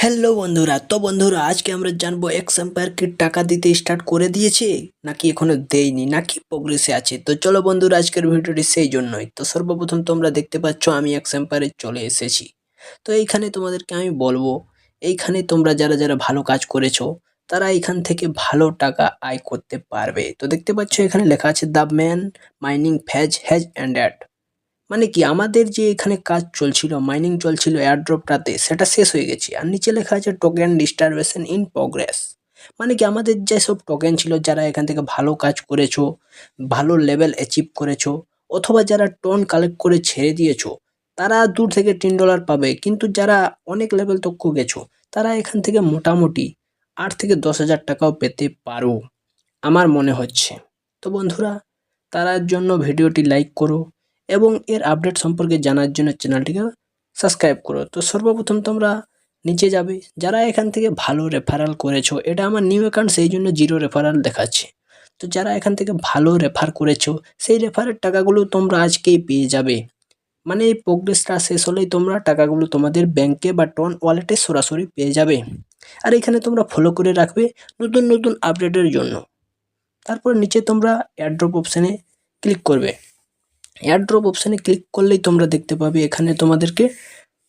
Hello বন্ধুরা, তো বন্ধুরা আজকে আমরা জানবো এক্স এম্পায়ার কি টাকা দিতে স্টার্ট করে দিয়েছে নাকি এখনো দেয়নি নাকি প্রোগ্রেসে আছে। তো চলো বন্ধুরা, আজকের ভিডিওটি সেই জন্যই। তো সর্বপ্রথম তোমরা দেখতে পাচ্ছ আমি এক্স এম্পায়ারে চলে এসেছি। তো এইখানে তোমাদেরকে আমি বলবো, এইখানে তোমরা যারা যারা ভালো কাজ করেছো তারা এইখান থেকে ভালো টাকা আয় করতে পারবে। তো দেখতে পাচ্ছ এখানে লেখা আছে the man mining phase has ended. মানে কি আমাদের যে এখানে কাজ চলছিল, মাইনিং চলছিল এয়ারড্রপটাতে, সেটা শেষ হয়ে গেছে। আর নিচে লেখা আছে টোকেন ডিস্ট্রিবিউশন ইন প্রোগ্রেস। মানে কি আমাদের যেসব টোকেন ছিল, যারা এখান থেকে ভালো কাজ করেছো, ভালো লেভেল অ্যাচিভ করেছো, অথবা যারা টোন কালেক্ট করে ছেড়ে দিয়েছো, তারা দূর থেকে $10 পাবে। কিন্তু যারা অনেক লেভেল তক গেছো, তারা এখান থেকে মোটামুটি 8 থেকে 10 হাজার টাকাও পেতে পারো আমার মনে হচ্ছে। তো বন্ধুরা, তার জন্য ভিডিওটি লাইক করো এবং এর আপডেট সম্পর্কে জানার জন্য চ্যানেলটিকে সাবস্ক্রাইব করো। তো সর্বপ্রথম তোমরা নিচে যাবে, যারা এখান থেকে ভালো রেফারাল করেছো, এটা আমার নিউ অ্যাকাউন্ট সেই জন্য 0 রেফারাল দেখাচ্ছে। তো যারা এখান থেকে ভালো রেফার করেছো, সেই রেফারের টাকাগুলো তোমরা আজকেই পেয়ে যাবে। মানে এই প্রোগ্রেসটা শেষ হলেই তোমরা টাকাগুলো তোমাদের ব্যাংকে বা টন ওয়ালেটে সরাসরি পেয়ে যাবে। আর এখানে তোমরা ফলো করে রাখবে নতুন নতুন আপডেটের জন্য। তারপর নিচে তোমরা এয়ারড্রপ অপশানে ক্লিক করবে। এয়ারড্রপ অপশানে ক্লিক করলেই তোমরা দেখতে পাবে এখানে তোমাদেরকে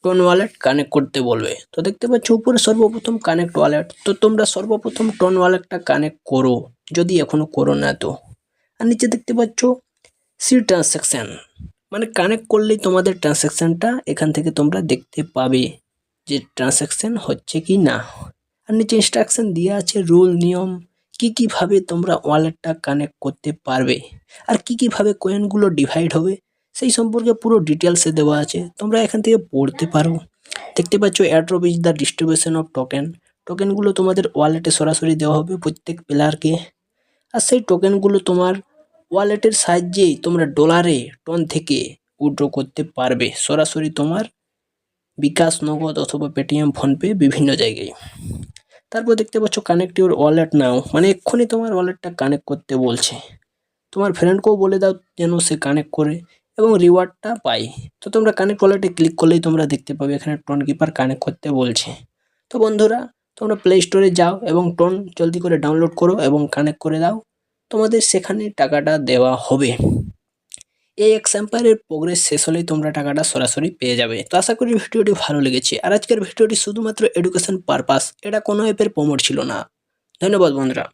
টোন ওয়ালেট কানেক্ট করতে বলবে। তো দেখতে পাচ্ছ উপরে সর্বপ্রথম কানেক্ট ওয়ালেট। তো তোমরা সর্বপ্রথম টোন ওয়ালেটটা কানেক্ট করো যদি এখনো করো না তো। আর নিচে দেখতে পাচ্ছ সি ট্রানজ্যাকশান, মানে কানেক্ট করলেই তোমাদের ট্রানজ্যাকশানটা এখান থেকে তোমরা দেখতে পাবে যে ট্রানজ্যাকশান হচ্ছে কি না। আর নিচে ইনস্ট্রাকশন দেওয়া আছে রুল নিয়ম, কীভাবে তোমরা ওয়ালেটটা কানেক্ট করতে পারবে আর কীভাবে কয়েনগুলো ডিভাইড হবে সেই সম্পর্কে পুরো ডিটেলসে দেওয়া আছে। তোমরা এখান থেকে পড়তে পারো। দেখতে পাচ্ছ airdrop is the distribution of token. টোকেনগুলো তোমাদের ওয়ালেটে সরাসরি দেওয়া হবে প্রত্যেক প্লেয়ারকে। আর সেই টোকেনগুলো তোমার ওয়ালেটের সাহায্যেই তোমরা ডলারে টন থেকে উইথড্র করতে পারবে সরাসরি তোমার বিকাশ, নগদ অথবা পেটিএম, ফোনপে বিভিন্ন জায়গায়। তারপর দেখতে পাচ্ছ কানেক্ট ইউর ওয়ালেট নাও, মানে এক্ষুনি তোমার ওয়ালেটটা কানেক্ট করতে বলছে। তোমার ফ্রেন্ডকেও বলে দাও যেন সে কানেক্ট করে এবং রিওয়ার্ডটা পাই। তো তোমরা কানেক্ট ওয়ালেটে ক্লিক করলেই তোমরা দেখতে পাবে এখানে টোন কিপার কানেক্ট করতে বলছে। তো বন্ধুরা, তোমরা প্লে স্টোরে যাও এবং টোন জলদি করে ডাউনলোড করো এবং কানেক্ট করে দাও, তোমাদের সেখানে টাকাটা দেওয়া হবে। এই এক্স এম্পায়ারের প্রোগ্রেস শেষ হলেই তোমরা টাকাটা সরাসরি পেয়ে যাবে। তো আশা করি ভিডিওটি ভালো লেগেছে। আর আজকের ভিডিওটি শুধুমাত্র এডুকেশন পারপাস, এটা কোনো অ্যাপের প্রমোট ছিল না। ধন্যবাদ বন্ধুরা।